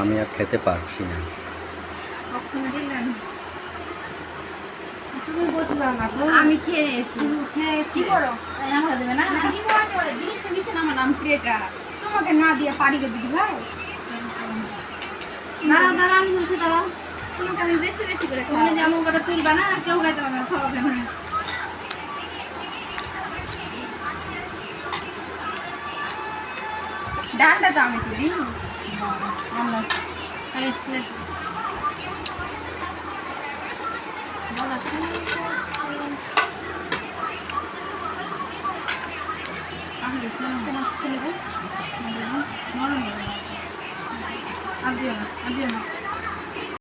আমি আর খেতে পারছি না। আমি খেয়ে নিয়েছি। কি করো? আমাকে দেবে না? জিনিসটা নিচে নামা নাম ক্রেটা তোমাকে না দিয়ে পাড়িয়ে দিদি ভাই। দাঁড়াও দাঁড়াও, আমি বলছি দাঁড়াও। তোমাকে আমি বেশি বেশি করে তুমি যেমন করে তুলবা না কেউ খাইতে পারবে না, খাওয়াবে না। ডালটা তো আমি তুলি আর দিও না, আর দিও না।